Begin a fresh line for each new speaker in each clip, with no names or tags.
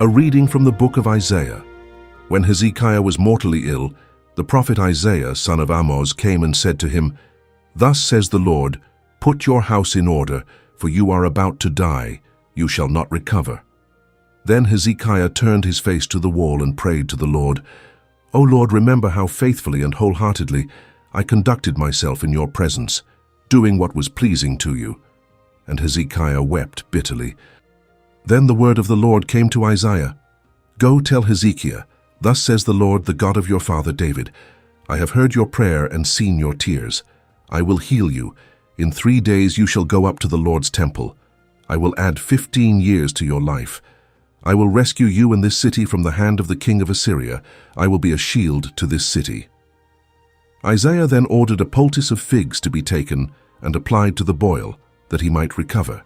A reading from the book of Isaiah. When Hezekiah was mortally ill, the prophet Isaiah, son of Amoz, came and said to him, "Thus says the Lord, put your house in order, for you are about to die, you shall not recover." Then Hezekiah turned his face to the wall and prayed to the Lord, "O Lord, remember how faithfully and wholeheartedly I conducted myself in your presence, doing what was pleasing to you." And Hezekiah wept bitterly. Then the word of the Lord came to Isaiah, "Go tell Hezekiah, thus says the Lord, the God of your father David, I have heard your prayer and seen your tears. I will heal you. In 3 days you shall go up to the Lord's temple. I will add 15 years to your life. I will rescue you and this city from the hand of the king of Assyria. I will be a shield to this city." Isaiah then ordered a poultice of figs to be taken and applied to the boil, that he might recover.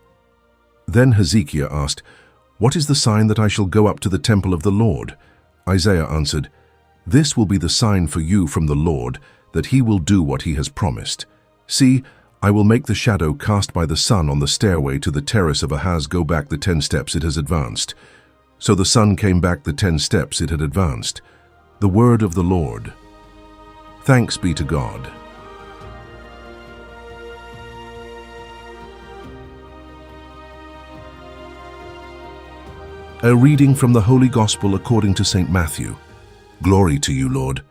Then Hezekiah asked, "What is the sign that I shall go up to the temple of the Lord?" Isaiah answered, "This will be the sign for you from the Lord, that he will do what he has promised. See, I will make the shadow cast by the sun on the stairway to the terrace of Ahaz go back the 10 steps it has advanced." So the sun came back the 10 steps it had advanced. The word of the Lord. Thanks be to God. A reading from the Holy Gospel according to St. Matthew. Glory to you, Lord.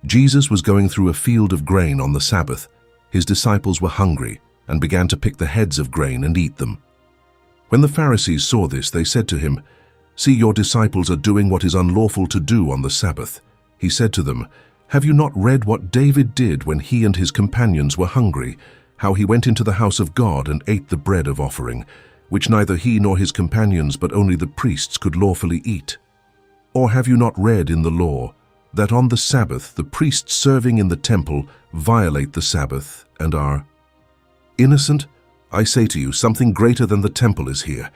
Jesus was going through a field of grain on the Sabbath. His disciples were hungry and began to pick the heads of grain and eat them. When the Pharisees saw this, they said to him, "See, your disciples are doing what is unlawful to do on the Sabbath." He said to them, "Have you not read what David did when he and his companions were hungry, how he went into the house of God and ate the bread of offering, which neither he nor his companions but only the priests could lawfully eat? Or have you not read in the law that on the Sabbath the priests serving in the temple violate the Sabbath and are innocent? I say to you, something greater than the temple is here.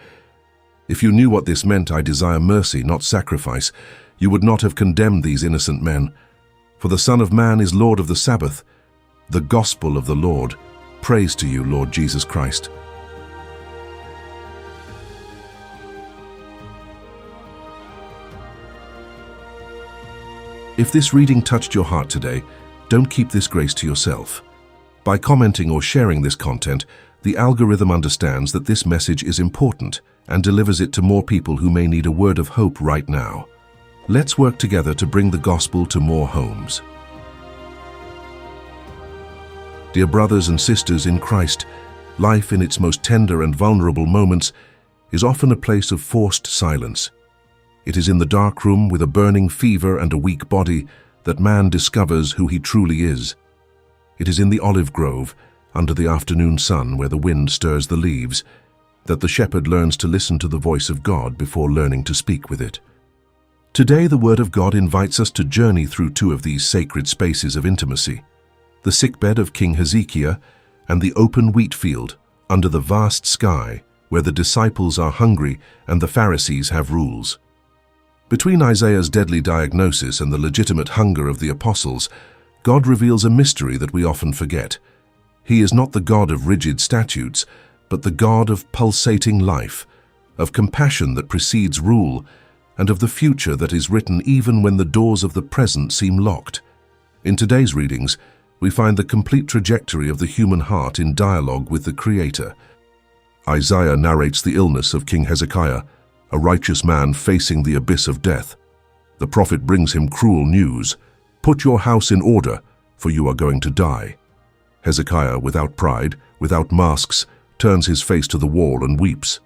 If you knew what this meant, I desire mercy, not sacrifice, you would not have condemned these innocent men. For the Son of Man is Lord of the Sabbath. The Gospel of the Lord. Praise to you, Lord Jesus Christ." If this reading touched your heart today, don't keep this grace to yourself. By commenting or sharing this content, the algorithm understands that this message is important and delivers it to more people who may need a word of hope right now. Let's work together to bring the gospel to more homes. Dear brothers and sisters in Christ, life in its most tender and vulnerable moments is often a place of forced silence. It is in the dark room with a burning fever and a weak body that man discovers who he truly is. It is in the olive grove, under the afternoon sun where the wind stirs the leaves, that the shepherd learns to listen to the voice of God before learning to speak with it. Today, the Word of God invites us to journey through 2 of these sacred spaces of intimacy: the sickbed of King Hezekiah and the open wheat field under the vast sky where the disciples are hungry and the Pharisees have rules. Between Isaiah's deadly diagnosis and the legitimate hunger of the apostles, God reveals a mystery that we often forget. He is not the God of rigid statutes, but the God of pulsating life, of compassion that precedes rule, and of the future that is written even when the doors of the present seem locked. In today's readings, we find the complete trajectory of the human heart in dialogue with the Creator. Isaiah narrates the illness of King Hezekiah, a righteous man facing the abyss of death. The prophet brings him cruel news: "Put your house in order, for you are going to die." Hezekiah, without pride, without masks, turns his face to the wall and weeps.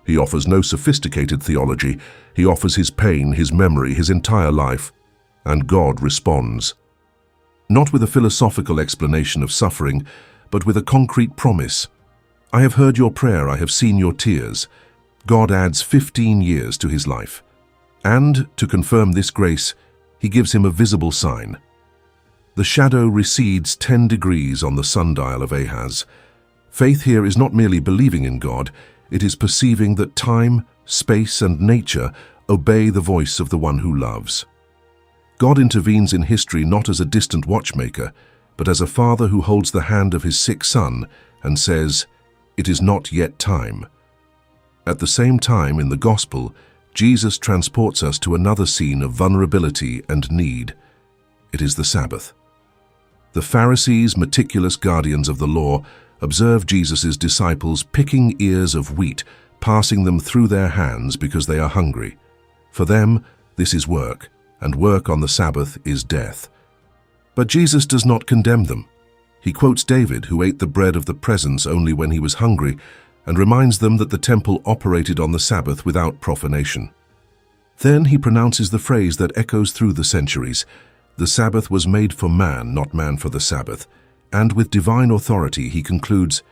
He offers no sophisticated theology. He offers his pain, his memory, his entire life. And God responds. Not with a philosophical explanation of suffering, but with a concrete promise. "I have heard your prayer, I have seen your tears." God adds 15 years to his life. And, to confirm this grace, he gives him a visible sign. The shadow recedes 10 degrees on the sundial of Ahaz. Faith here is not merely believing in God, it is perceiving that time, space, and nature obey the voice of the one who loves. God intervenes in history not as a distant watchmaker, but as a father who holds the hand of his sick son and says, "It is not yet time." At the same time, in the Gospel, Jesus transports us to another scene of vulnerability and need. It is the Sabbath. The Pharisees, meticulous guardians of the law, observe Jesus' disciples picking ears of wheat, passing them through their hands because they are hungry. For them, this is work, and work on the Sabbath is death. But Jesus does not condemn them. He quotes David, who ate the bread of the presence only when he was hungry, and reminds them that the temple operated on the Sabbath without profanation. Then he pronounces the phrase that echoes through the centuries: "The Sabbath was made for man, not man for the Sabbath." And with divine authority he concludes,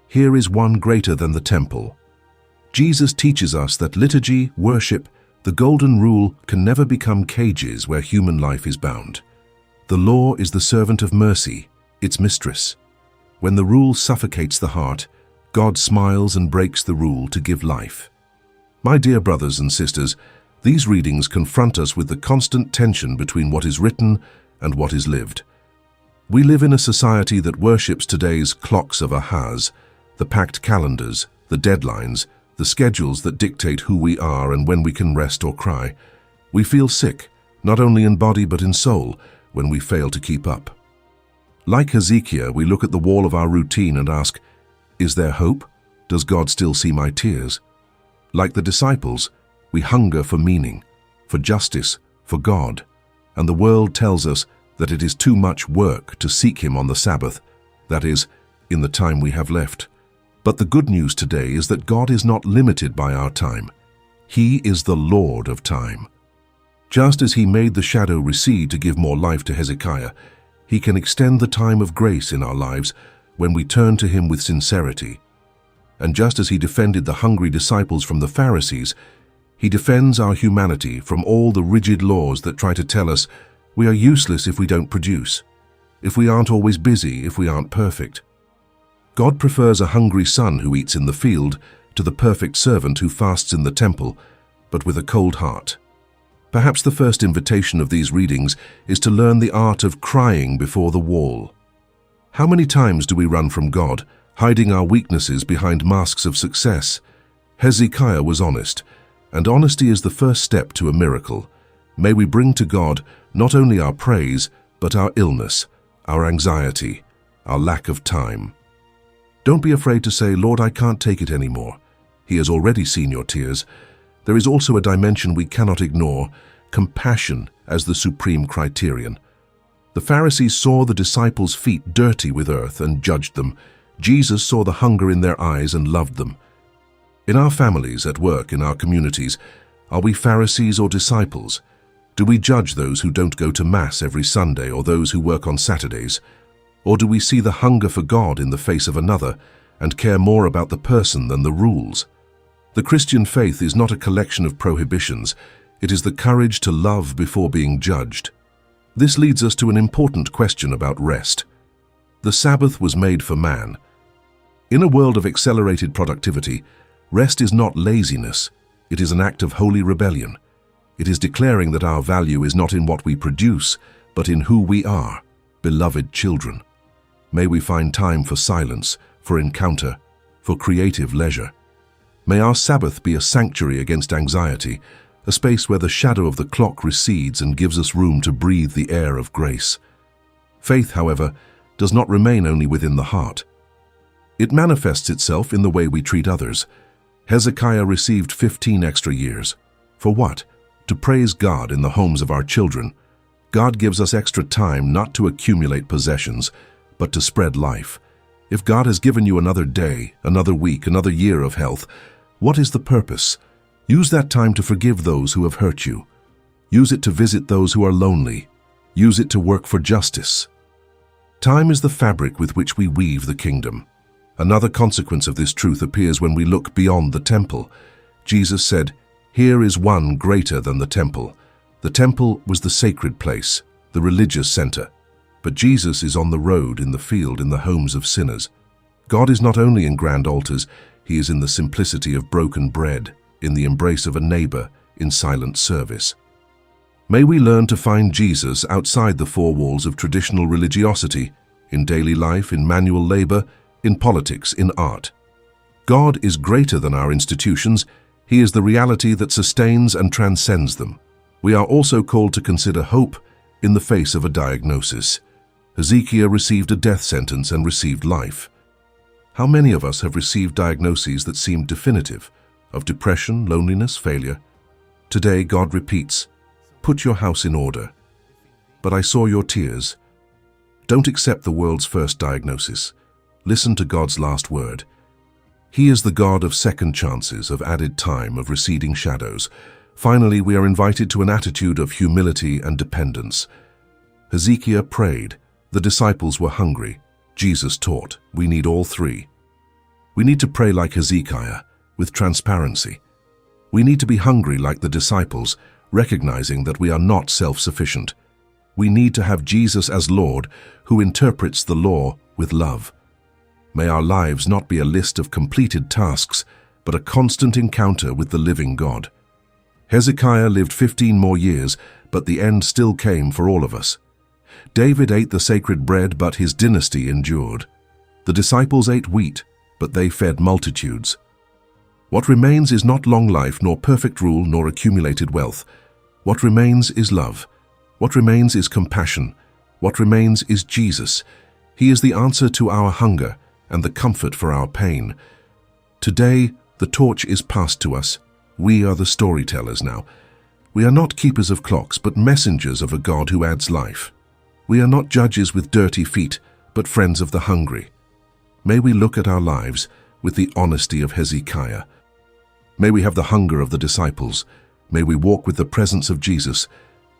"Here is one greater than the temple." Jesus teaches us that liturgy, worship, the golden rule can never become cages where human life is bound. The law is the servant of mercy, its mistress. When the rule suffocates the heart, God smiles and breaks the rule to give life. My dear brothers and sisters, these readings confront us with the constant tension between what is written and what is lived. We live in a society that worships today's clocks of Ahaz, the packed calendars, the deadlines, the schedules that dictate who we are and when we can rest or cry. We feel sick, not only in body but in soul, when we fail to keep up. Like Hezekiah, we look at the wall of our routine and ask, is there hope? Does God still see my tears? Like the disciples, we hunger for meaning, for justice, for God, and the world tells us that it is too much work to seek Him on the Sabbath, that is, in the time we have left. But the good news today is that God is not limited by our time. He is the Lord of time. Just as He made the shadow recede to give more life to Hezekiah, He can extend the time of grace in our lives when we turn to Him with sincerity. And just as He defended the hungry disciples from the Pharisees, He defends our humanity from all the rigid laws that try to tell us we are useless if we don't produce, if we aren't always busy, if we aren't perfect. God prefers a hungry son who eats in the field to the perfect servant who fasts in the temple, but with a cold heart. Perhaps the first invitation of these readings is to learn the art of crying before the wall. How many times do we run from God, hiding our weaknesses behind masks of success? Hezekiah was honest, and honesty is the first step to a miracle. May we bring to God not only our praise, but our illness, our anxiety, our lack of time. Don't be afraid to say, "Lord, I can't take it anymore." He has already seen your tears. There is also a dimension we cannot ignore: compassion as the supreme criterion. The Pharisees saw the disciples' feet dirty with earth and judged them. Jesus saw the hunger in their eyes and loved them. In our families, at work, in our communities, are we Pharisees or disciples? Do we judge those who don't go to Mass every Sunday or those who work on Saturdays? Or do we see the hunger for God in the face of another and care more about the person than the rules? The Christian faith is not a collection of prohibitions. It is the courage to love before being judged. This leads us to an important question about rest. The Sabbath was made for man. In a world of accelerated productivity, rest is not laziness. It is an act of holy rebellion. It is declaring that our value is not in what we produce, but in who we are, beloved children. May we find time for silence, for encounter, for creative leisure. May our Sabbath be a sanctuary against anxiety, a space where the shadow of the clock recedes and gives us room to breathe the air of grace. Faith, however, does not remain only within the heart. It manifests itself in the way we treat others. Hezekiah received 15 extra years. For what? To praise God in the homes of our children. God gives us extra time not to accumulate possessions, but to spread life. If God has given you another day, another week, another year of health, what is the purpose? Use that time to forgive those who have hurt you. Use it to visit those who are lonely. Use it to work for justice. Time is the fabric with which we weave the kingdom. Another consequence of this truth appears when we look beyond the temple. Jesus said, "Here is one greater than the temple." The temple was the sacred place, the religious center. But Jesus is on the road, in the field, in the homes of sinners. God is not only in grand altars, He is in the simplicity of broken bread, in the embrace of a neighbor, in silent service. May we learn to find Jesus outside the four walls of traditional religiosity, in daily life, in manual labor, in politics, in art. God is greater than our institutions. He is the reality that sustains and transcends them. We are also called to consider hope in the face of a diagnosis. Hezekiah received a death sentence and received life. How many of us have received diagnoses that seemed definitive, of depression, loneliness, failure? Today, God repeats, "Put your house in order." But I saw your tears. Don't accept the world's first diagnosis. Listen to God's last word. He is the God of second chances, of added time, of receding shadows. Finally, we are invited to an attitude of humility and dependence. Hezekiah prayed. The disciples were hungry. Jesus taught. We need all three. We need to pray like Hezekiah, with transparency. We need to be hungry like the disciples, recognizing that we are not self-sufficient. We need to have Jesus as Lord, who interprets the law with love. May our lives not be a list of completed tasks, but a constant encounter with the living God. Hezekiah lived 15 more years, but the end still came for all of us. David ate the sacred bread, but his dynasty endured. The disciples ate wheat, but they fed multitudes. What remains is not long life, nor perfect rule, nor accumulated wealth. What remains is love. What remains is compassion. What remains is Jesus. He is the answer to our hunger and the comfort for our pain. Today, the torch is passed to us. We are the storytellers now. We are not keepers of clocks, but messengers of a God who adds life. We are not judges with dirty feet, but friends of the hungry. May we look at our lives with the honesty of Hezekiah. May we have the hunger of the disciples. May we walk with the presence of Jesus.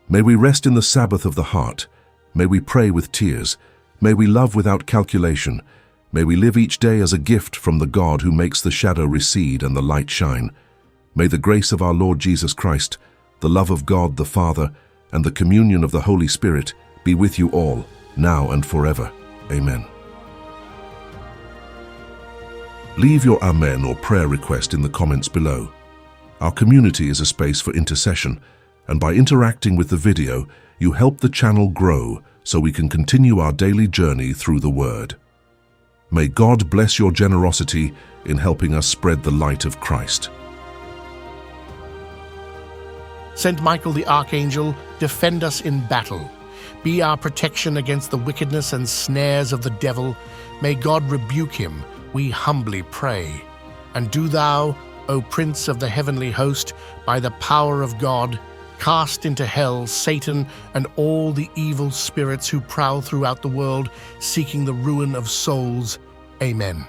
May we rest in the Sabbath of the heart. May we pray with tears. May we love without calculation. May we live each day as a gift from the God who makes the shadow recede and the light shine. May the grace of our Lord Jesus Christ, the love of God the Father, and the communion of the Holy Spirit be with you all, now and forever. Amen. Leave your Amen or prayer request in the comments below. Our community is a space for intercession, and by interacting with the video, you help the channel grow so we can continue our daily journey through the Word. May God bless your generosity in helping us spread the light of Christ.
Saint Michael the Archangel, defend us in battle. Be our protection against the wickedness and snares of the devil. May God rebuke him, we humbly pray. And do thou, O Prince of the heavenly host, by the power of God, cast into hell Satan and all the evil spirits who prowl throughout the world, seeking the ruin of souls. Amen.